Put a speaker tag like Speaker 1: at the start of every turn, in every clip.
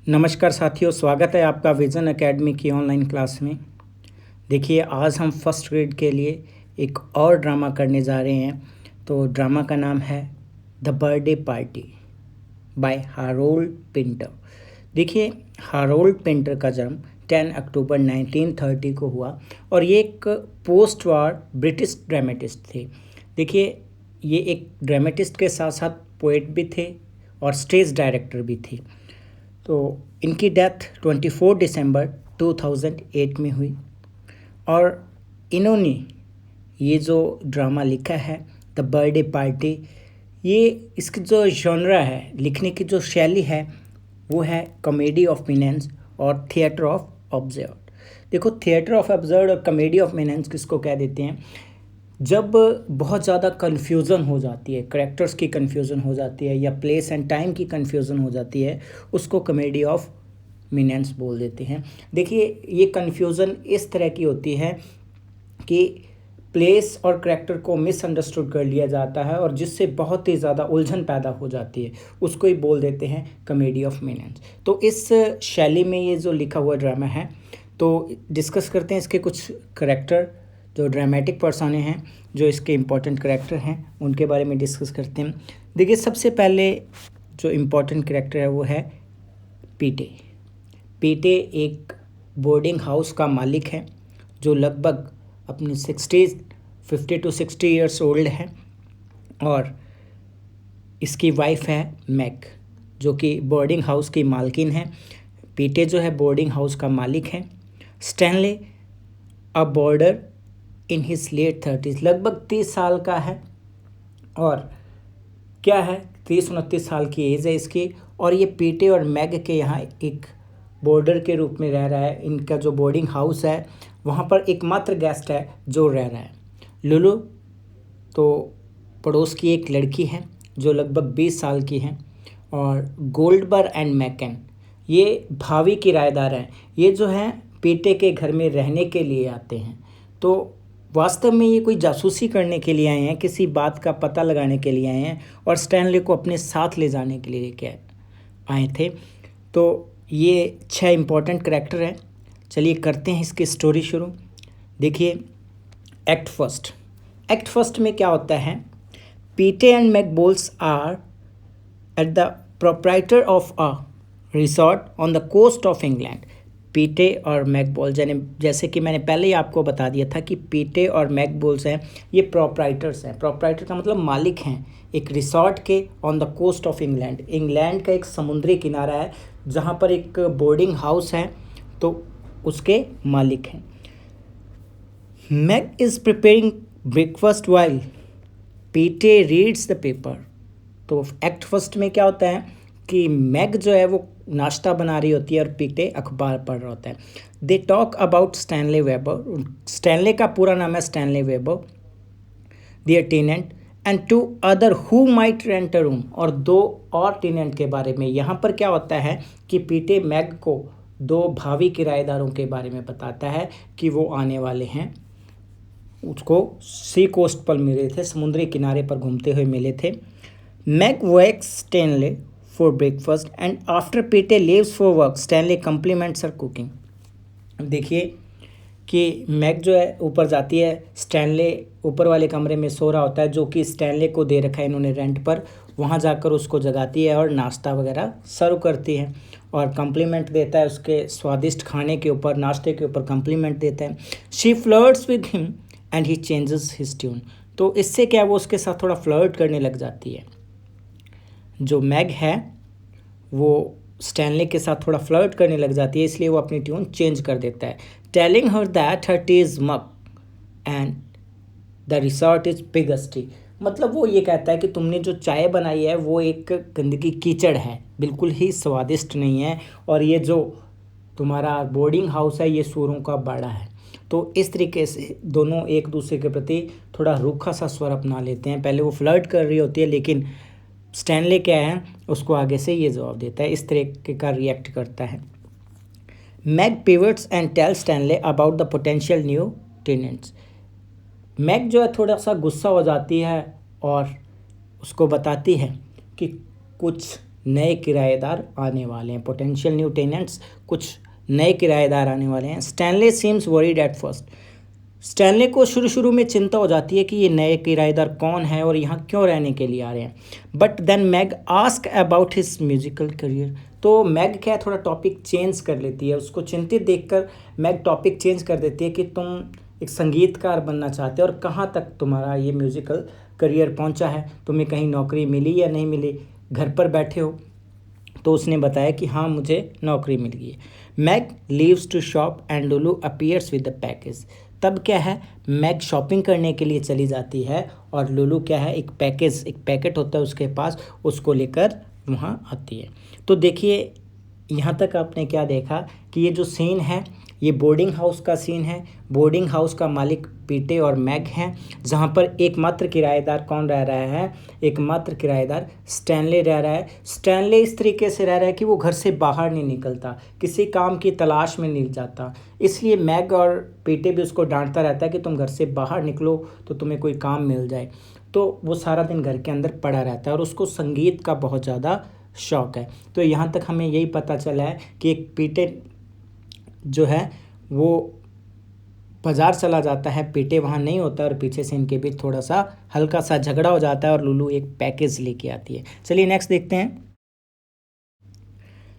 Speaker 1: नमस्कार साथियों, स्वागत है आपका विज़न एकेडमी की ऑनलाइन क्लास में। देखिए, आज हम फर्स्ट ग्रेड के लिए एक और ड्रामा करने जा रहे हैं। तो ड्रामा का नाम है the birthday party by Harold Pinter. देखिए, हारोल्ड पिंटर का जन्म 10 अक्टूबर 1930 को हुआ और ये एक पोस्ट वार ब्रिटिश ड्रामेटिस्ट थे। देखिए, ये एक ड्रामेटिस्ट के साथ साथ पोएट भी थे और स्टेज डायरेक्टर भी थे। तो इनकी डेथ 24 दिसंबर 2008 में हुई और इन्होंने ये जो ड्रामा लिखा है द बर्थडे पार्टी, ये इसकी जो जॉनरा है, लिखने की जो शैली है, वो है कॉमेडी ऑफ मीनेंस और थिएटर ऑफ ऑब्जर्व। देखो, थिएटर ऑफ ऑब्जर्व और कॉमेडी ऑफ मीनेंस किसको कह देते हैं? जब बहुत ज़्यादा कन्फ्यूज़न हो जाती है, करैक्टर्स की कन्फ्यूज़न हो जाती है या प्लेस एंड टाइम की कन्फ्यूज़न हो जाती है, उसको कॉमेडी ऑफ मीनेंस बोल देते हैं। देखिए, ये कन्फ्यूज़न इस तरह की होती है कि प्लेस और करैक्टर को मिसअंडरस्टूड कर लिया जाता है और जिससे बहुत ही ज़्यादा उलझन पैदा हो जाती है, उसको ही बोल देते हैं कॉमेडी ऑफ मीनेंस। तो इस शैली में ये जो लिखा हुआ ड्रामा है, तो डिस्कस करते हैं इसके कुछ करैक्टर, जो ड्रामेटिक पर्सने हैं, जो इसके इम्पोर्टेंट करैक्टर हैं, उनके बारे में डिस्कस करते हैं। देखिए, सबसे पहले जो इम्पोर्टेंट करैक्टर है वो है पीटे। पीटे एक बोर्डिंग हाउस का मालिक है जो लगभग अपनी 50 to 60 ईयर्स ओल्ड है और इसकी वाइफ है मैग, जो कि बोर्डिंग हाउस की मालकिन है। पीटे जो है बोर्डिंग हाउस का मालिक है। Stanley a boarder in his late 30s, लगभग 30 साल का है और क्या है, 30-29 साल की एज है इसकी। और ये पीटे और मैग के यहाँ एक बोर्डर के रूप में रह रहा है। इनका जो बोर्डिंग हाउस है वहाँ पर एकमात्र गेस्ट है जो रह रहा है। लुलू तो पड़ोस की एक लड़की है जो लगभग 20 साल की है। और गोल्डबर एंड मैकन ये भावी किराएदार हैं। ये जो हैं पीटे के घर में रहने के लिए आते हैं। तो वास्तव में ये कोई जासूसी करने के लिए आए हैं, किसी बात का पता लगाने के लिए आए हैं और स्टैनले को अपने साथ ले जाने के लिए क्या आए थे। तो ये 6 इम्पोर्टेंट करैक्टर हैं। चलिए करते हैं इसकी स्टोरी शुरू। देखिए, एक्ट फर्स्ट में क्या होता है? Petey and Meg Boles are at the proprietor of a resort on the coast of England. Petey और मैग बोल्स, जैसे कि मैंने पहले ही आपको बता दिया था कि पीटे और मैग बोल्स हैं, ये प्रोप्राइटर्स हैं। प्रोप्राइटर का मतलब मालिक हैं एक रिसॉर्ट के on the coast of England. England का एक समुद्री किनारा है जहाँ पर एक बोर्डिंग हाउस है, तो उसके मालिक हैं। Meg is preparing breakfast while Petey reads the paper. तो एक्ट फर्स्ट में क्या होता है कि मैग जो है वो नाश्ता बना रही होती है और पीटे अखबार पढ़ रहा होता है। They talk about Stanley Webber. Stanley का पूरा नाम है Stanley Webber, their tenant and 2 other who might rent a room. और 2 और टेनेंट के बारे में। यहाँ पर क्या होता है कि पीटे मैग को 2 भावी किराएदारों के बारे में बताता है कि वो आने वाले हैं। उसको सी कोस्ट पर मिले थे, समुद्री किनारे पर घूमते हुए मिले थे। Meg wakes Stanley for breakfast and after Pete leaves for work, Stanley compliments her cooking। देखिए कि मैग जो है ऊपर जाती है, स्टैनले ऊपर वाले कमरे में सो रहा होता है जो कि स्टैनले को दे रखा है इन्होंने रेंट पर। वहाँ जाकर उसको जगाती है और नाश्ता वगैरह सर्व करती है और कम्प्लीमेंट देता है उसके स्वादिष्ट खाने के ऊपर, नाश्ते के ऊपर कम्प्लीमेंट देता है। She flirts with him and he changes his tune. तो इससे क्या, वो उसके साथ थोड़ा फ्लर्ट करने लग जाती है। जो मैग है वो स्टैनले के साथ थोड़ा फ्लर्ट करने लग जाती है, इसलिए वो अपनी ट्यून चेंज कर देता है। Telling her that her T is मक एंड द रिसॉर्ट इज़ बिगस्टी। मतलब वो ये कहता है कि तुमने जो चाय बनाई है वो एक गंदगी कीचड़ है, बिल्कुल ही स्वादिष्ट नहीं है, और ये जो तुम्हारा बोर्डिंग हाउस है ये सूरों का बाड़ा है। तो इस तरीके से दोनों एक दूसरे के प्रति थोड़ा रूखा सा स्वर अपना लेते हैं। पहले वो फ्लर्ट कर रही होती है लेकिन स्टैनले क्या है, उसको आगे से ये जवाब देता है, इस तरीके का रिएक्ट करता है। Meg pivots and tell Stanley about the potential new tenants. Meg जो है थोड़ा सा गुस्सा हो जाती है और उसको बताती है कि कुछ नए किराएदार आने वाले हैं, पोटेंशियल न्यू टेनेंट्स, कुछ नए किराएदार आने वाले हैं। Stanley seems worried at first, Stanley को शुरू में चिंता हो जाती है कि ये नए किराएदार कौन है और यहाँ क्यों रहने के लिए आ रहे हैं। But then Meg ask about his musical career, तो मैग क्या है, थोड़ा टॉपिक चेंज कर लेती है। उसको चिंतित देखकर मैग टॉपिक चेंज कर देती है कि तुम एक संगीतकार बनना चाहते हो और कहाँ तक तुम्हारा ये म्यूजिकल करियर पहुँचा है, तुम्हें कहीं नौकरी मिली या नहीं मिली, घर पर बैठे हो। तो उसने बताया कि हाँ मुझे नौकरी मिल गई है। Meg leaves to shop and Lulu appears with the package, तब क्या है, मैग शॉपिंग करने के लिए चली जाती है और लुलू क्या है, एक पैकेट होता है उसके पास, उसको लेकर वहाँ आती है। तो देखिए यहाँ तक आपने क्या देखा कि ये जो सीन है ये बोर्डिंग हाउस का सीन है। बोर्डिंग हाउस का मालिक पीटे और मैग हैं, जहाँ पर एकमात्र किराएदार कौन रह रहा है, एकमात्र किराएदार स्टैनले रह रहा है। स्टैनले इस तरीके से रह रहा है कि वो घर से बाहर नहीं निकलता, किसी काम की तलाश में नहीं जाता, इसलिए मैग और पीटे भी उसको डांटता रहता है कि तुम घर से बाहर निकलो तो तुम्हें कोई काम मिल जाए। तो वो सारा दिन घर के अंदर पड़ा रहता है और उसको संगीत का बहुत ज़्यादा शौक़ है। तो यहाँ तक हमें यही पता चला है कि एक पीटे जो है वो बाज़ार चला जाता है, पीटे वहाँ नहीं होता और पीछे से इनके बीच थोड़ा सा हल्का सा झगड़ा हो जाता है और लुलू एक पैकेज लेके आती है। चलिए नेक्स्ट देखते हैं।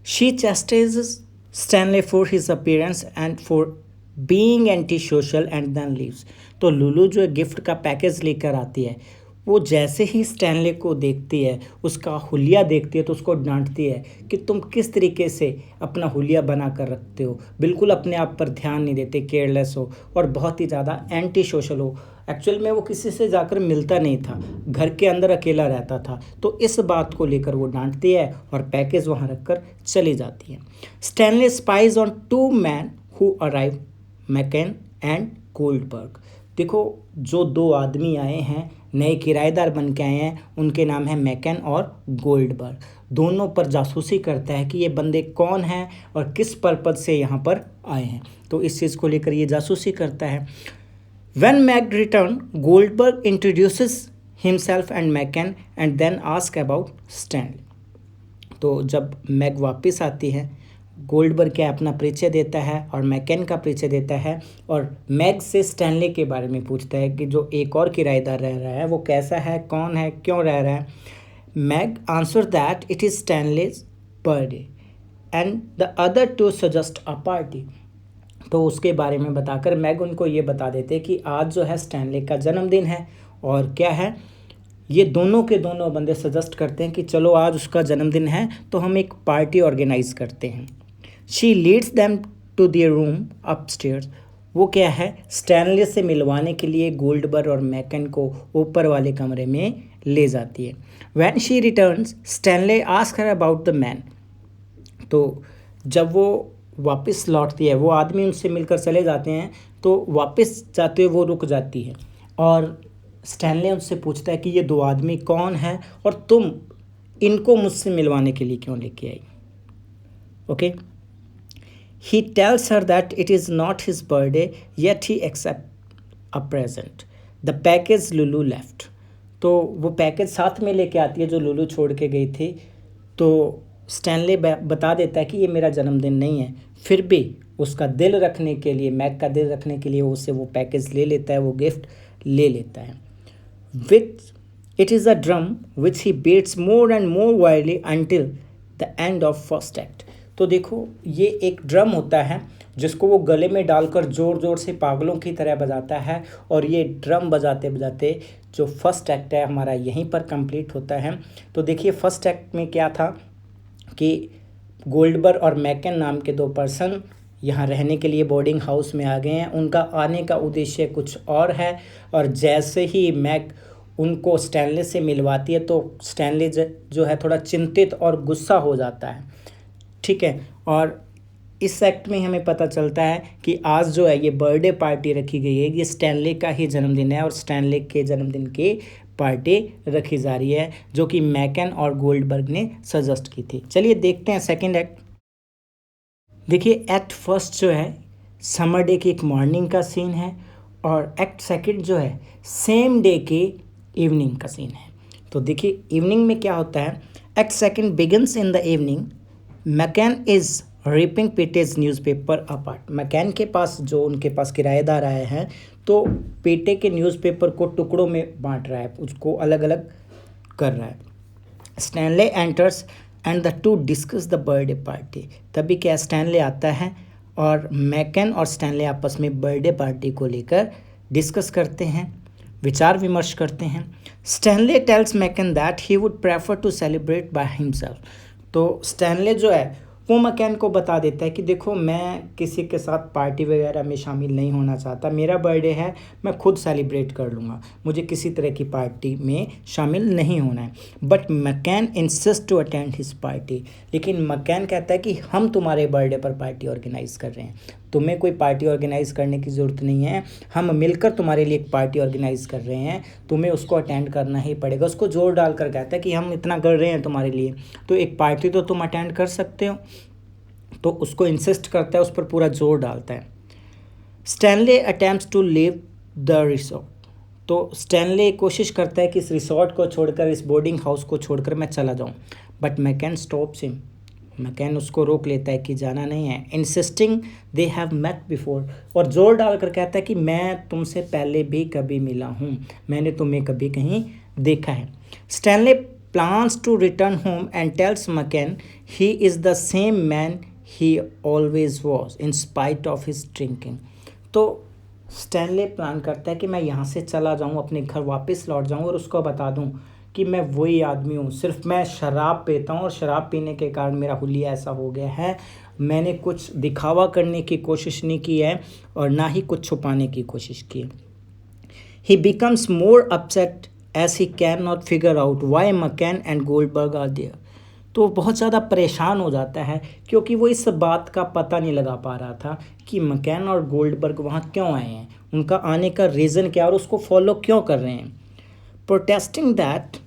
Speaker 1: She chastises Stanley for his appearance and for being anti social and then leaves, तो लुलू जो गिफ्ट का पैकेज लेकर आती है, वो जैसे ही स्टैनले को देखती है, उसका हुलिया देखती है, तो उसको डांटती है कि तुम किस तरीके से अपना हुलिया बना कर रखते हो, बिल्कुल अपने आप पर ध्यान नहीं देते, केयरलेस हो और बहुत ही ज़्यादा एंटी सोशल हो। एक्चुअल में वो किसी से जाकर मिलता नहीं था, घर के अंदर अकेला रहता था। तो इस बात को लेकर वो डांटती है और पैकेज वहाँ रख कर चली जाती है। Stanley spies on two man who arrive, McCann and Goldberg, देखो जो दो आदमी आए हैं, नए किराएदार बन के आए हैं, उनके नाम है मैकन और गोल्डबर्ग। दोनों पर जासूसी करता है कि ये बंदे कौन हैं और किस पर्पज़ से यहाँ पर आए हैं, तो इस चीज़ को लेकर ये जासूसी करता है। When Meg returned, Goldberg introduces himself and Macon and then asks about Stanley. तो जब मैग वापस आती है, गोल्डबर्ग क्या अपना परिचय देता है और मैकन का परिचय देता है और मैग से स्टैनले के बारे में पूछता है कि जो एक और किराएदार रह रहा है वो कैसा है, कौन है, क्यों रह रहा है। Meg answer that it is Stanley's birthday and the other two suggest a party, तो उसके बारे में बताकर मैग उनको ये बता देते कि आज जो है स्टैनले का जन्मदिन है और क्या है, ये दोनों के दोनों बंदे सजेस्ट करते हैं कि चलो आज उसका जन्मदिन है तो हम एक पार्टी ऑर्गेनाइज करते हैं। She leads them to their room upstairs, वो क्या है, स्टैनले से मिलवाने के लिए गोल्डबर्ग और मैकन को ऊपर वाले कमरे में ले जाती है। When she returns Stanley ask her about the man, तो जब वो वापस लौटती है, वो आदमी उनसे मिलकर चले जाते हैं, तो वापस जाते हुए वो रुक जाती है और स्टैनले उनसे पूछता है कि ये दो आदमी कौन है और तुम इनको मुझसे मिलवाने के लिए क्यों लेके आई। Okay, he tells her that it is not his birthday yet he accept a present the package Lulu left, तो वो पैकेज साथ में लेके आती है जो लुलू छोड़ के गई थी। तो स्टैनले बता देता है कि ये मेरा जन्मदिन नहीं है, फिर भी उसका दिल रखने के लिए, मैग का दिल रखने के लिए उससे वो पैकेज ले लेता है, वो गिफ्ट ले लेता है। Which it is a drum which he beats more and more widely until the end of first act, तो देखो ये एक ड्रम होता है जिसको वो गले में डालकर ज़ोर ज़ोर से पागलों की तरह बजाता है और ये ड्रम बजाते बजाते जो फर्स्ट एक्ट है हमारा यहीं पर कंप्लीट होता है। तो देखिए फर्स्ट एक्ट में क्या था कि गोल्डबर्ग और मैकन नाम के दो पर्सन यहाँ रहने के लिए बोर्डिंग हाउस में आ गए हैं। उनका आने का उद्देश्य कुछ और है और जैसे ही मैग उनको स्टैनले से मिलवाती है तो स्टैनले जो है थोड़ा चिंतित और गुस्सा हो जाता है, ठीक है। और इस एक्ट में हमें पता चलता है कि आज जो है ये बर्थडे पार्टी रखी गई है, ये स्टैनले का ही जन्मदिन है और स्टैनले के जन्मदिन की पार्टी रखी जा रही है जो कि मैकन और गोल्डबर्ग ने सजेस्ट की थी। चलिए देखते हैं सेकंड एक्ट। देखिए एक्ट फर्स्ट जो है समर डे की एक मॉर्निंग का सीन है और एक्ट सेकंड जो है सेम डे के इवनिंग का सीन है। तो देखिए इवनिंग में क्या होता है, Act second begins in the evening. McCann is ripping Pete's newspaper apart. McCann के पास जो उनके पास किराएदार आए हैं तो पेटे के न्यूज़पेपर को टुकड़ों में बांट रहा है, उसको अलग अलग कर रहा है. Stanley enters and the two discuss the birthday party. तभी क्या स्टैनले आता है और मैकन और स्टैनले आपस में बर्थडे पार्टी को लेकर डिस्कस करते हैं, विचार विमर्श करते हैं. Stanley tells McCann that he would prefer to celebrate by himself. तो स्टैनले जो है वो मैकन को बता देता है कि देखो मैं किसी के साथ पार्टी वगैरह में शामिल नहीं होना चाहता, मेरा बर्थडे है, मैं खुद सेलिब्रेट कर लूँगा, मुझे किसी तरह की पार्टी में शामिल नहीं होना है. But McCann insist to attend his party. लेकिन मैकन कहता है कि हम तुम्हारे बर्थडे पर पार्टी ऑर्गेनाइज़ कर रहे हैं, तुम्हें कोई पार्टी ऑर्गेनाइज़ करने की ज़रूरत नहीं है, हम मिलकर तुम्हारे लिए एक पार्टी ऑर्गेनाइज़ कर रहे हैं, तुम्हें उसको अटेंड करना ही पड़ेगा. उसको जोर डालकर कहता है कि हम इतना कर रहे हैं तुम्हारे लिए तो एक पार्टी तो तुम अटेंड कर सकते हो. तो उसको इंसिस्ट करता है, उस पर पूरा जोर डालता है. Stanley attempts to leave the resort. तो स्टैनले कोशिश करता है कि इस रिसोर्ट को छोड़कर, इस बोर्डिंग हाउस को छोड़कर मैं चला जाऊं. But McCann stops him. McCann उसको रोक लेता है कि जाना नहीं है. Insisting they have met before. और जोर डालकर कहता है कि मैं तुमसे पहले भी कभी मिला हूँ, मैंने तुम्हें कभी कहीं देखा है. Stanley plans to return home and tells McCann he is the same man he always was in spite of his drinking. तो स्टैनले प्लान करता है कि मैं यहाँ से चला जाऊँ, अपने घर वापस लौट जाऊँ और उसको बता दूँ कि मैं वही आदमी हूँ, सिर्फ मैं शराब पीता हूँ और शराब पीने के कारण मेरा हुलिया ऐसा हो गया है. मैंने कुछ दिखावा करने की कोशिश नहीं की है और ना ही कुछ छुपाने की कोशिश की है. He becomes more upset as he can not figure out why McCann and Goldberg are there. तो बहुत ज़्यादा परेशान हो जाता है क्योंकि वो इस बात का पता नहीं लगा पा रहा था कि मैकन और गोल्डबर्ग वहाँ क्यों आए हैं, उनका आने का रीज़न क्या और उसको फॉलो क्यों कर रहे हैं. Protesting that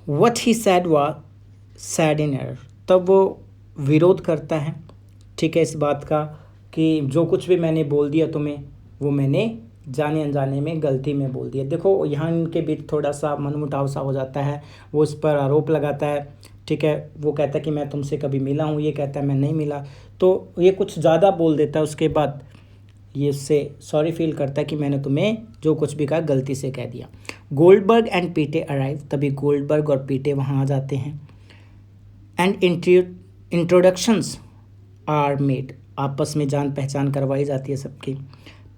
Speaker 1: what he sad was sad in error. तब वो विरोध करता है, ठीक है, इस बात का कि जो कुछ भी मैंने बोल दिया तुम्हें वो मैंने जाने अनजाने में गलती में बोल दिया. देखो यहाँ इनके बीच थोड़ा सा मनमुटाव सा हो जाता है. वो इस पर आरोप लगाता है, ठीक है, वो कहता है कि मैं तुमसे कभी मिला हूँ, ये कहता है मैं नहीं मिला. तो ये कुछ ज़्यादा बोल देता है. उसके बाद ये उससे सॉरी फील करता है कि मैंने तुम्हें जो कुछ भी कहा गलती से कह दिया. Goldberg and Petey arrive. तभी गोल्डबर्ग और पीटे वहाँ आ जाते हैं. And introductions are made. आपस में जान पहचान करवाई जाती है सबकी.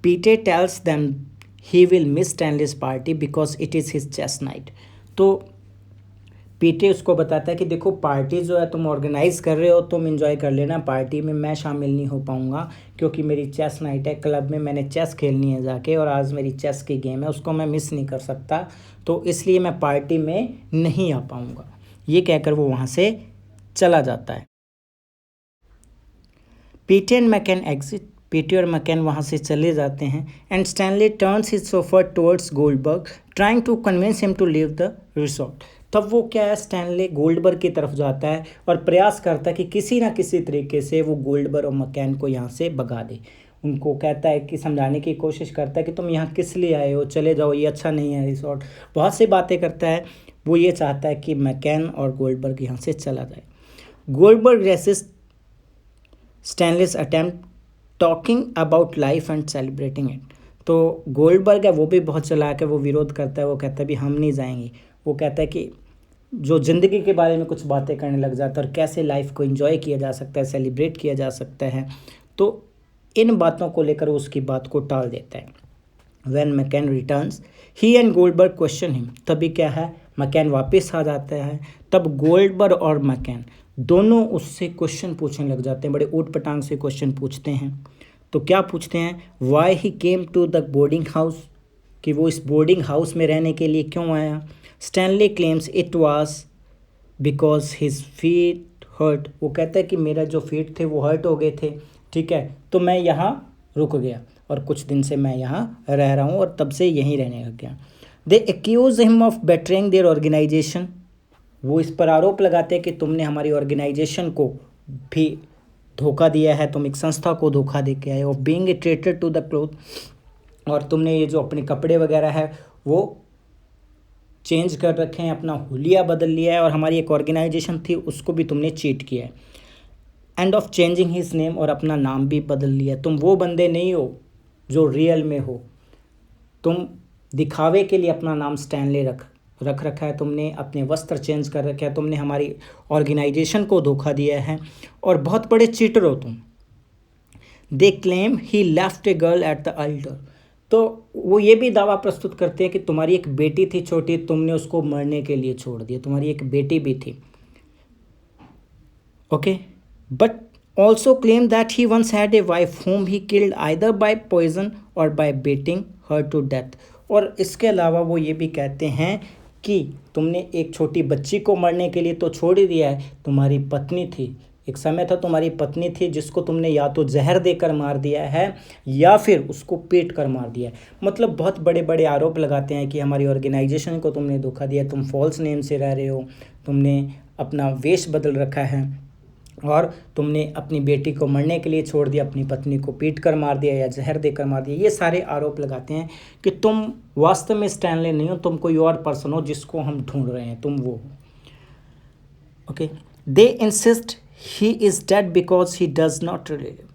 Speaker 1: Petey tells them he will miss Stanley's party because it is his chess night. तो पीटे उसको बताता है कि देखो पार्टी जो है तुम ऑर्गेनाइज़ कर रहे हो, तुम एंजॉय कर लेना, पार्टी में मैं शामिल नहीं हो पाऊँगा क्योंकि मेरी चेस नाइट है, क्लब में मैंने चेस खेलनी है जाके और आज मेरी चेस की गेम है, उसको मैं मिस नहीं कर सकता, तो इसलिए मैं पार्टी में नहीं आ पाऊँगा. ये कहकर वो वहाँ से चला जाता है. Petey and McKeon exit. पीटे और मैकन वहाँ से चले जाते हैं. And Stanley turns his sofa towards Goldberg trying to convince him to leave the resort. तब वो क्या है, स्टैनले गोल्डबर्ग की तरफ जाता है और प्रयास करता है कि किसी ना किसी तरीके से वो गोल्डबर्ग और मैकन को यहाँ से भगा दे. उनको कहता है कि समझाने की कोशिश करता है कि तुम यहाँ किस लिए आए हो, चले जाओ, ये अच्छा नहीं है रिसोर्ट. बहुत सी बातें करता है. वो ये चाहता है कि मैकन और गोल्डबर्ग यहाँ से चला जाए. Goldberg resist Stanley's attempt talking about life and celebrating it. तो गोल्डबर्ग है वो भी बहुत चालाक है, वो विरोध करता है. वो कहता है भी हम नहीं जाएंगे. वो कहता है कि जो ज़िंदगी के बारे में कुछ बातें करने लग जाता है और कैसे लाइफ को एंजॉय किया जा सकता है, सेलिब्रेट किया जा सकता है. तो इन बातों को लेकर वो उसकी बात को टाल देता है. When McKeon returns he and Goldberg question him. तभी क्या है, मैकन वापस आ जाता है. तब गोल्डबर्ग और मैकन दोनों उससे क्वेश्चन पूछने लग जाते हैं, बड़े ऊट पटांग से क्वेश्चन पूछते हैं. तो क्या पूछते हैं, why he came to the boarding house, कि वो इस बोर्डिंग हाउस में रहने के लिए क्यों आया. Stanley claims it was because his feet hurt. वो कहता है कि मेरा जो फीट थे वो हर्ट हो गए थे, ठीक है, तो मैं यहाँ रुक गया और कुछ दिन से मैं यहाँ रह रहा हूँ और तब से यहीं रहने लग गया. They accuse him of betraying their organization. वो इस पर आरोप लगाते हैं कि तुमने हमारी ऑर्गेनाइजेशन को भी धोखा दिया है, तुम एक संस्था को धोखा दे के आए हो. Being a traitor to the cloth. और तुमने ये जो अपने कपड़े वगैरह है वो चेंज कर रखे हैं, अपना हुलिया बदल लिया है और हमारी एक ऑर्गेनाइजेशन थी उसको भी तुमने चीट किया है। End of changing his name, और अपना नाम भी बदल लिया। तुम वो बंदे नहीं हो जो रियल में हो। तुम दिखावे के लिए अपना नाम स्टैनले रख रखा है, तुमने अपने वस्त्र चेंज कर रखे हैं, तुमने हमारी ऑर्गेनाइजेशन को धोखा दिया है और बहुत बड़े चीटर हो तुम। They claim he left a girl at the alter, तो वो ये भी दावा प्रस्तुत करते हैं कि तुम्हारी एक बेटी थी छोटी, तुमने उसको मरने के लिए छोड़ दिया। तुम्हारी एक बेटी भी थी, okay. But also claim that he once had a wife whom he killed either by poison or by beating her to death। और इसके अलावा वो ये भी कहते हैं कि तुमने एक छोटी बच्ची को मरने के लिए तो छोड़ ही दिया है, तुम्हारी पत्नी थी, एक समय था तुम्हारी पत्नी थी जिसको तुमने या तो जहर देकर मार दिया है या फिर उसको पीट कर मार दिया है। मतलब बहुत बड़े बड़े आरोप लगाते हैं कि हमारी ऑर्गेनाइजेशन को तुमने धोखा दिया, तुम फॉल्स नेम से रह रहे हो, तुमने अपना वेश बदल रखा है और तुमने अपनी बेटी को मरने के लिए छोड़ दिया, अपनी पत्नी को पीट कर मार दिया या जहर देकर मार दिया। ये सारे आरोप लगाते हैं कि तुम वास्तव में स्टैनले नहीं हो, तुम कोई और पर्सन हो जिसको हम ढूंढ रहे हैं, तुम वो हो, okay. They insist he is dead because he does not relate,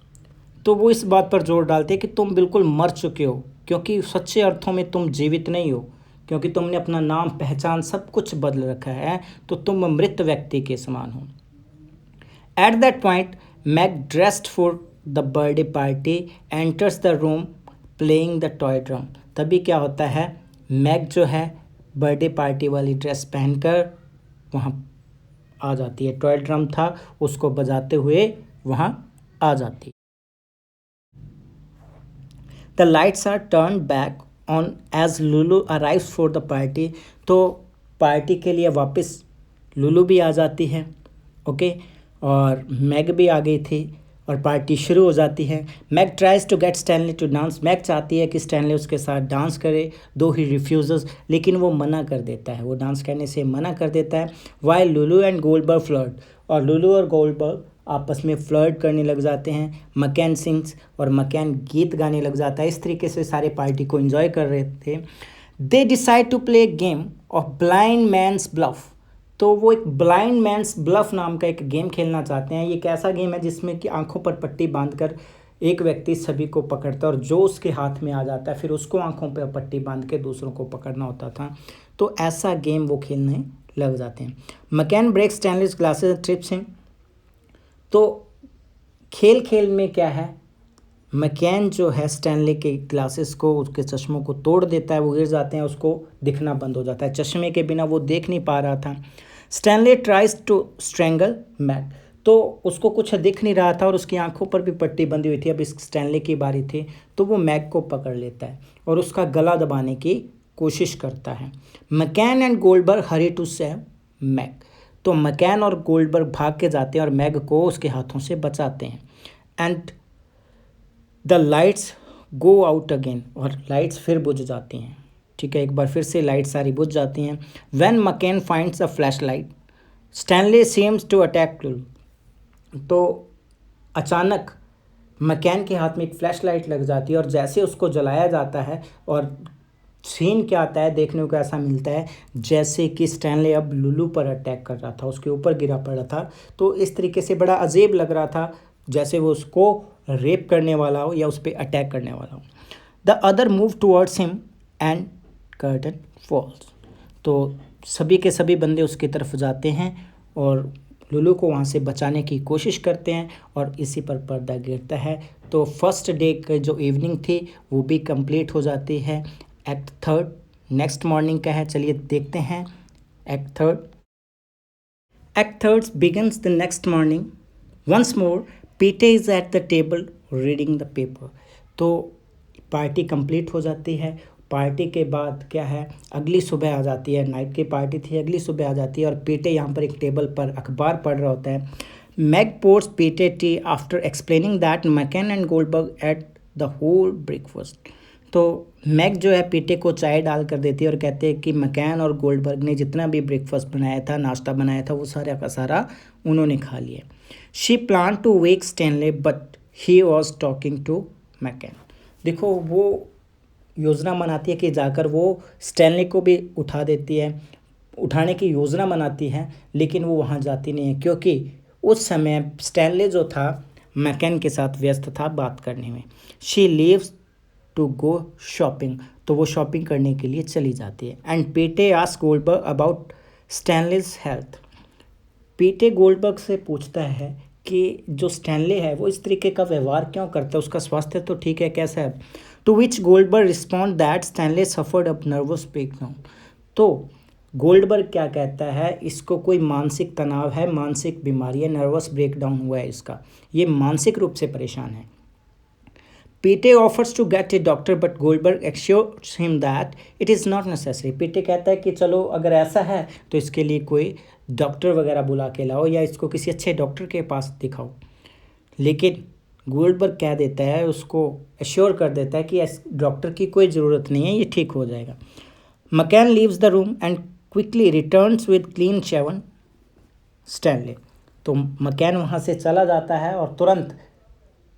Speaker 1: तो वो इस बात पर जोर डालते हैं कि तुम बिल्कुल मर चुके हो, क्योंकि सच्चे अर्थों में तुम जीवित नहीं हो, क्योंकि तुमने अपना नाम पहचान सब कुछ बदल रखा है, तो तुम मृत व्यक्ति के समान हो। At that point, Meg, dressed for the birthday party, enters the room playing the toy drum। तभी क्या होता है, मैग जो है बर्थडे पार्टी वाली ड्रेस पहनकर वहाँ आ जाती है, टॉय ड्रम था उसको बजाते हुए वहाँ आ जाती है। The lights are turned back on as Lulu arrives for the party, तो पार्टी के लिए वापस लुलू भी आ जाती है, ओके। और मैग भी आ गई थी और पार्टी शुरू हो जाती है। Meg tries to get Stanley to dance, Meg चाहती है कि स्टैनली उसके साथ डांस करे, दो ही रिफ्यूज़ेस, लेकिन वो मना कर देता है, वो डांस करने से मना कर देता है। While Lulu and Goldberg flirt, और लुलू और गोल्डबर्ग आपस में फ्लर्ट करने लग जाते हैं। मकैन सिंग्स, और मकैन गीत गाने लग जाता है। इस तरीके से सारे पार्टी को एंजॉय कर रहे थे। They decide to play game of blind man's bluff, तो वो एक ब्लाइंड मैन्स ब्लफ नाम का एक गेम खेलना चाहते हैं। ये एक ऐसा गेम है जिसमें कि आंखों पर पट्टी बांधकर एक व्यक्ति सभी को पकड़ता है और जो उसके हाथ में आ जाता है फिर उसको आंखों पर पट्टी बांध के दूसरों को पकड़ना होता था। तो ऐसा गेम वो खेलने लग जाते हैं। मकैन ब्रेक स्टैनलीज ग्लासेस ट्रिप्स हिम, तो खेल खेल में क्या है, मकैन जो है स्टैनली के ग्लासेस को, उसके चश्मों को तोड़ देता है, वो गिर जाते हैं, उसको दिखना बंद हो जाता है, चश्मे के बिना वो देख नहीं पा रहा था। Stanley tries to strangle Meg, तो उसको कुछ दिख नहीं रहा था और उसकी आंखों पर भी पट्टी बंधी हुई थी। अब इस स्टैनली की बारी थी, तो वो मैग को पकड़ लेता है और उसका गला दबाने की कोशिश करता है। McCann and Goldberg hurry to save Meg, तो मकैन और गोल्डबर्ग भाग के जाते हैं और मैग को उसके हाथों से बचाते हैं। And the lights go out again, और लाइट्स फिर बुझ जाती हैं, ठीक है, एक बार फिर से लाइट सारी बुझ जाती हैं। When McCann finds a flash light Stanley seems to attack Lulu, तो अचानक मकैन के हाथ में एक फ्लैश लाइट लग जाती है और जैसे उसको जलाया जाता है और सीन क्या आता है देखने को ऐसा मिलता है जैसे कि स्टैनली अब लुलू पर अटैक कर रहा था, उसके ऊपर गिरा पड़ा था। तो इस तरीके से बड़ा अजीब लग रहा था, जैसे वो उसको रेप करने वाला हो या उस पर अटैक करने वाला हो। The other move towards him and curtain falls, तो सभी के सभी बंदे उसकी तरफ जाते हैं और लुलू को वहाँ से बचाने की कोशिश करते हैं और इसी पर पर्दा गिरता है। तो फर्स्ट डे की जो इवनिंग थी वो भी कंप्लीट हो जाती है। एक्ट थर्ड नेक्स्ट मॉर्निंग का है, चलिए देखते हैं act third. Act third begins the next morning. Once more Petey is at the table reading the paper, तो पार्टी कंप्लीट हो जाती है। पार्टी के बाद क्या है, अगली सुबह आ जाती है, नाइट की पार्टी थी, अगली सुबह आ जाती है और पीटे यहाँ पर एक टेबल पर अखबार पढ़ रहा होता है। Meg pours Petey tea after explaining that McCann and Goldberg ate the whole breakfast, तो मैग जो है पीटे को चाय डाल कर देती है और कहते हैं कि मकैन और गोल्डबर्ग ने जितना भी ब्रेकफास्ट बनाया था, नाश्ता बनाया था, वो सारा का सारा उन्होंने खा लिया। She plan to wake Stanley but he was talking to McCann, देखो वो योजना बनाती है कि जाकर वो स्टैनली को भी उठा देती है, उठाने की योजना बनाती है, लेकिन वो वहाँ जाती नहीं है क्योंकि उस समय स्टैनली जो था मैकेन के साथ व्यस्त था बात करने में। She leaves to go shopping, तो वो शॉपिंग करने के लिए चली जाती है। एंड पीटे आस्क गोल्डबर्ग अबाउट स्टैनलीज हेल्थ। पीटे गोल्डबर्ग से पूछता है कि जो स्टैनली है वो इस तरीके का व्यवहार क्यों करता है, उसका स्वास्थ्य तो ठीक है, कैसा है। To which Goldberg respond that Stanley suffered a nervous breakdown. तो गोल्डबर्ग क्या कहता है, इसको कोई मानसिक तनाव है, मानसिक बीमारी है, नर्वस ब्रेकडाउन हुआ है इसका, ये मानसिक रूप से परेशान है। Petey offers to get a doctor but Goldberg assures him that it is not necessary. Petey कहता है कि चलो अगर ऐसा है तो इसके लिए कोई डॉक्टर वगैरह बुला के लाओ या इसको किसी अच्छे डॉक्टर के पास दिखाओ। लेकिन गोल्डबर्ग कह देता है, उसको एश्योर कर देता है कि डॉक्टर की कोई ज़रूरत नहीं है, ये ठीक हो जाएगा। McCann leaves the room and quickly returns with clean shaven Stanley. तो मैकेन वहाँ से चला जाता है और तुरंत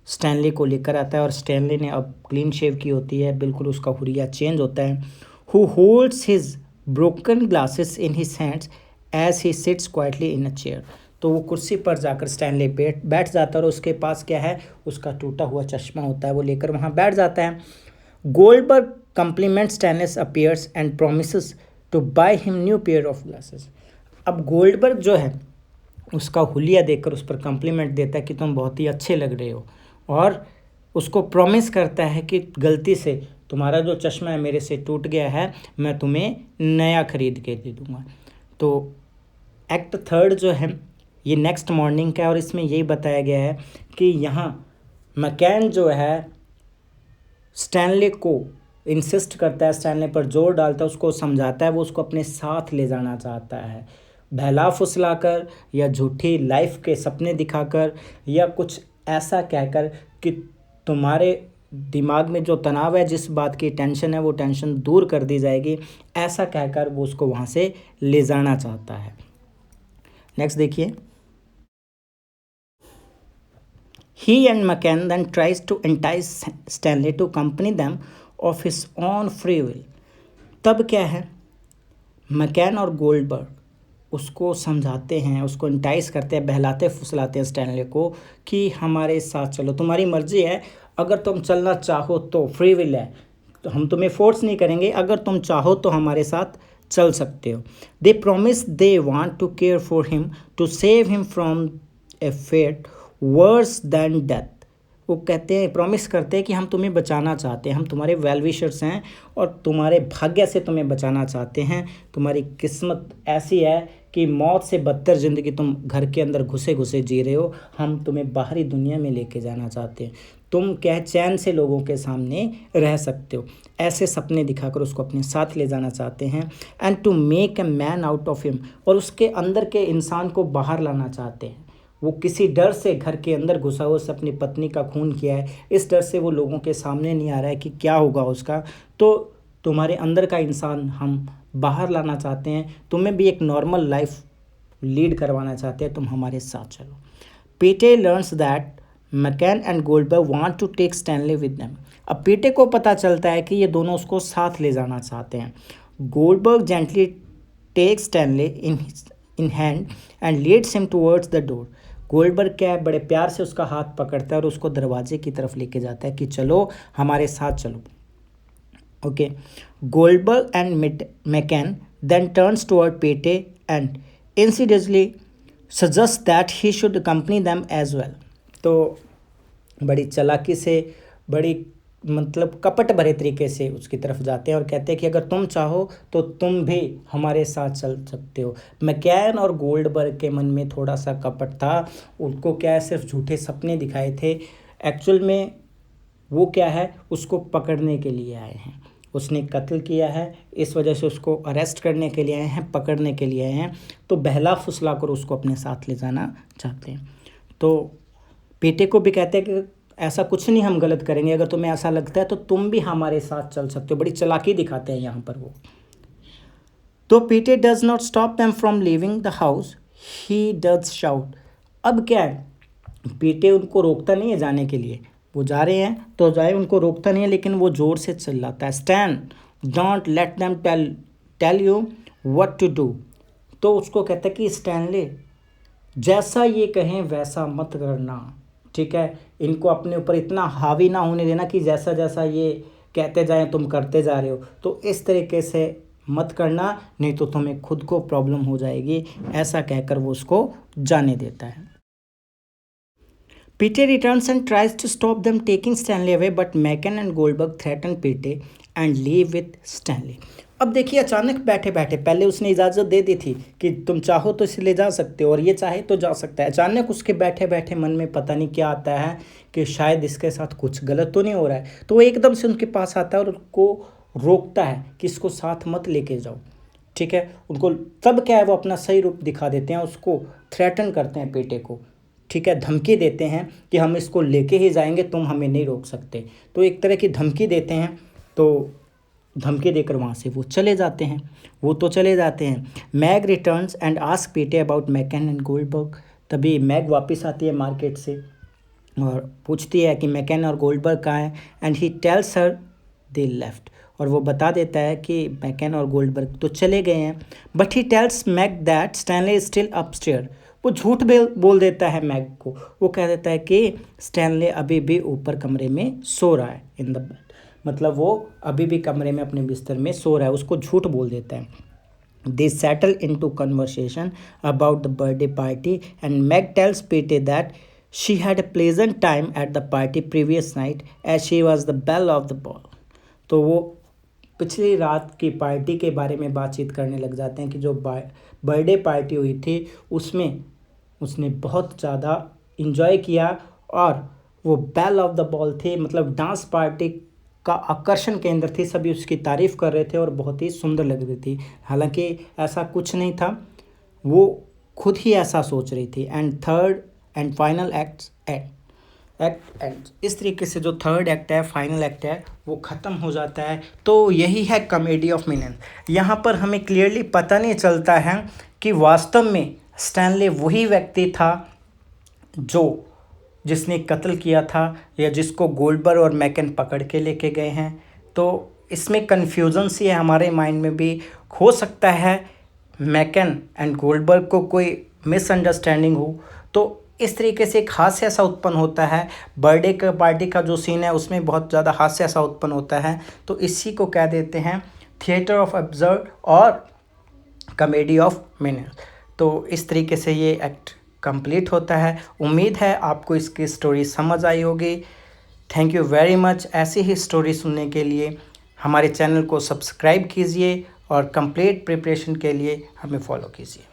Speaker 1: स्टैनली को लेकर आता है, और स्टैनली ने अब क्लीन शेव की होती है, बिल्कुल उसका हुलिया चेंज होता है। Who holds his broken glasses in his hands as he sits quietly in a chair. तो वो कुर्सी पर जाकर स्टैनली बैठ जाता है और उसके पास क्या है, उसका टूटा हुआ चश्मा होता है, वो लेकर वहाँ बैठ जाता है। Goldberg compliments Stanley appears and promises to buy him new pair of glasses. अब गोल्डबर्ग जो है उसका हुलिया देखकर उस पर कम्प्लीमेंट देता है कि तुम बहुत ही अच्छे लग रहे हो, और उसको प्रॉमिस करता है कि गलती से तुम्हारा जो चश्मा है मेरे से टूट गया है, मैं तुम्हें नया खरीद के दे दूँगा। तो एक्ट थर्ड जो है ये नेक्स्ट मॉर्निंग का है, और इसमें यही बताया गया है कि यहाँ मैकेन जो है स्टैनली को इंसिस्ट करता है, स्टैनली पर जोर डालता है, उसको समझाता है, वो उसको अपने साथ ले जाना चाहता है, बहला फुसलाकर या झूठी लाइफ के सपने दिखाकर या कुछ ऐसा कहकर कि तुम्हारे दिमाग में जो तनाव है, जिस बात की टेंशन है, वो टेंशन दूर कर दी जाएगी, ऐसा कहकर वो उसको वहाँ से ले जाना चाहता है। नेक्स्ट देखिए, He and McCann then tries to entice Stanley to accompany them of his own free will. तब क्या है, मैकेन और गोल्डबर्ग उसको समझाते हैं, उसको इंटाइस करते हैं, बहलाते फुसलाते हैं स्टैनली को कि हमारे साथ चलो, तुम्हारी मर्जी है, अगर तुम चलना चाहो तो फ्री विल है, तो हम तुम्हें फोर्स नहीं करेंगे, अगर तुम चाहो तो हमारे साथ चल सकते हो। They promise they want to care for him to save him from a fate worse than death. वो कहते हैं, प्रॉमिस करते हैं कि हम तुम्हें बचाना चाहते हैं, हम तुम्हारे वेल विशर्स हैं और तुम्हारे भाग्य से तुम्हें बचाना चाहते हैं। तुम्हारी किस्मत ऐसी है कि मौत से बदतर ज़िंदगी तुम घर के अंदर घुसे घुसे जी रहे हो, हम तुम्हें बाहरी दुनिया में लेके जाना चाहते हैं, तुम क्या चैन से लोगों के सामने रह सकते हो, ऐसे सपने दिखाकर उसको अपने साथ ले जाना चाहते हैं। And to make a man out of him, और उसके अंदर के इंसान को बाहर लाना चाहते हैं। वो किसी डर से घर के अंदर घुसा हुआ, उसने अपनी पत्नी का खून किया है, इस डर से वो लोगों के सामने नहीं आ रहा है कि क्या होगा उसका। तो तुम्हारे अंदर का इंसान हम बाहर लाना चाहते हैं, तुम्हें भी एक नॉर्मल लाइफ लीड करवाना चाहते हैं, तुम हमारे साथ चलो। Pete learns that McCann and Goldberg want to take Stanley with them. अब पीटे को पता चलता है कि ये दोनों उसको साथ ले जाना चाहते हैं। Goldberg gently take Stanley in hand and leads him towards the door. Goldberg क्या है, बड़े प्यार से उसका हाथ पकड़ता है और उसको दरवाजे की तरफ लेके जाता है कि चलो हमारे साथ चलो। Okay, Goldberg and McCann then turns toward Petey and incidentally suggest that he should accompany them as well. तो बड़ी चालाकी से, बड़ी मतलब कपट भरे तरीके से उसकी तरफ जाते हैं और कहते हैं कि अगर तुम चाहो तो तुम भी हमारे साथ चल सकते हो। मैकेन और गोल्डबर्ग के मन में थोड़ा सा कपट था, उनको क्या है, सिर्फ झूठे सपने दिखाए थे, एक्चुअल में वो क्या है, उसको पकड़ने के लिए आए हैं, उसने कत्ल किया है, इस वजह से उसको अरेस्ट करने के लिए आए हैं, पकड़ने के लिए आए हैं, तो बहला फुसला कर उसको अपने साथ ले जाना चाहते हैं। तो पेटे को भी कहते हैं कि ऐसा कुछ नहीं हम गलत करेंगे, अगर तुम्हें ऐसा लगता है तो तुम भी हमारे साथ चल सकते हो, बड़ी चालाकी दिखाते हैं यहाँ पर वो। तो पीटे does not stop them from leaving the house, he does shout. अब क्या है, पीटे उनको रोकता नहीं है जाने के लिए, वो जा रहे हैं तो जाए, उनको रोकता नहीं है, लेकिन वो ज़ोर से चिल्लाता है, Stan don't let them tell you what to do. तो उसको कहता है कि स्टैनले, जैसा ये कहें वैसा मत करना, ठीक है। इनको अपने ऊपर इतना हावी ना होने देना कि जैसा जैसा ये कहते जाएं तुम करते जा रहे हो। तो इस तरीके से मत करना, नहीं तो तुम्हें खुद को प्रॉब्लम हो जाएगी। ऐसा कहकर वो उसको जाने देता है। Peter returns and tries to stop them taking Stanley away, but Macon and Goldberg threaten Peter and leave with Stanley. अब देखिए, अचानक बैठे बैठे, पहले उसने इजाज़त दे दी थी कि तुम चाहो तो इसे ले जा सकते हो और ये चाहे तो जा सकता है। अचानक उसके बैठे बैठे मन में पता नहीं क्या आता है कि शायद इसके साथ कुछ गलत तो नहीं हो रहा है। तो वो एकदम से उनके पास आता है और उनको रोकता है कि इसको साथ मत लेके जाओ, ठीक है। उनको तब क्या है, वो अपना सही रूप दिखा देते हैं, उसको थ्रेटन करते हैं पेटे को, ठीक है, धमकी देते हैं कि हम इसको लेके ही जाएंगे, तुम हमें नहीं रोक सकते। तो एक तरह की धमकी देते हैं। तो धमकी देकर वहाँ से वो चले जाते हैं। वो तो चले जाते हैं। मैग रिटर्न्स एंड आस्क पीटे अबाउट मैकन एंड गोल्डबर्ग। तभी मैग वापस आती है मार्केट से और पूछती है कि मैकन और गोल्डबर्ग कहाँ हैं, and he tells her they left. और वो बता देता है कि मैकन और गोल्डबर्ग तो चले गए हैं। But he tells Meg that Stanley is still upstairs. वो झूठ बोल देता है मैग को। वो कह देता है कि स्टैनली अभी भी ऊपर कमरे में सो रहा है, इन द बेड, मतलब वो अभी भी कमरे में अपने बिस्तर में सो रहा है, उसको झूठ बोल देता है। They settle into conversation about the birthday party and Meg tells Pete that she had a pleasant time at the party previous night as she was the belle of the ball. तो वो पिछली रात की party के बारे में बातचीत करने लग जाते हैं कि जो बर्थडे पार्टी हुई थी उसमें उसने बहुत ज़्यादा इंजॉय किया और वो बेल ऑफ द बॉल थे, मतलब डांस पार्टी का आकर्षण केंद्र थी। सभी उसकी तारीफ़ कर रहे थे और बहुत ही सुंदर लग रही थी। हालांकि ऐसा कुछ नहीं था, वो खुद ही ऐसा सोच रही थी। And third and final act इस तरीके से जो थर्ड एक्ट है, फाइनल एक्ट है, वो ख़त्म हो जाता है। तो यही है कॉमेडी ऑफ मिलियंस। यहाँ पर हमें क्लियरली पता नहीं चलता है कि वास्तव में स्टैनली वही व्यक्ति था जिसने कत्ल किया था या जिसको गोल्डबर्ग और मैकन पकड़ के लेके गए हैं। तो इसमें कन्फ्यूज़न सी है हमारे माइंड में भी। हो सकता है मैकन एंड गोल्डबर्ग को कोई मिसअंडरस्टैंडिंग हो। तो इस तरीके से एक हास्य सा उत्पन्न होता है। बर्थडे का पार्टी का जो सीन है उसमें बहुत ज़्यादा हास्य सा उत्पन्न होता है। तो इसी को कह देते हैं थिएटर ऑफ अब्सर्ड और कॉमेडी ऑफ मिनियंस। तो इस तरीके से ये एक्ट कंप्लीट होता है। उम्मीद है आपको इसकी स्टोरी समझ आई होगी। Thank you very much. ऐसी ही स्टोरी सुनने के लिए हमारे चैनल को सब्सक्राइब कीजिए और कंप्लीट प्रिपरेशन के लिए हमें फॉलो कीजिए।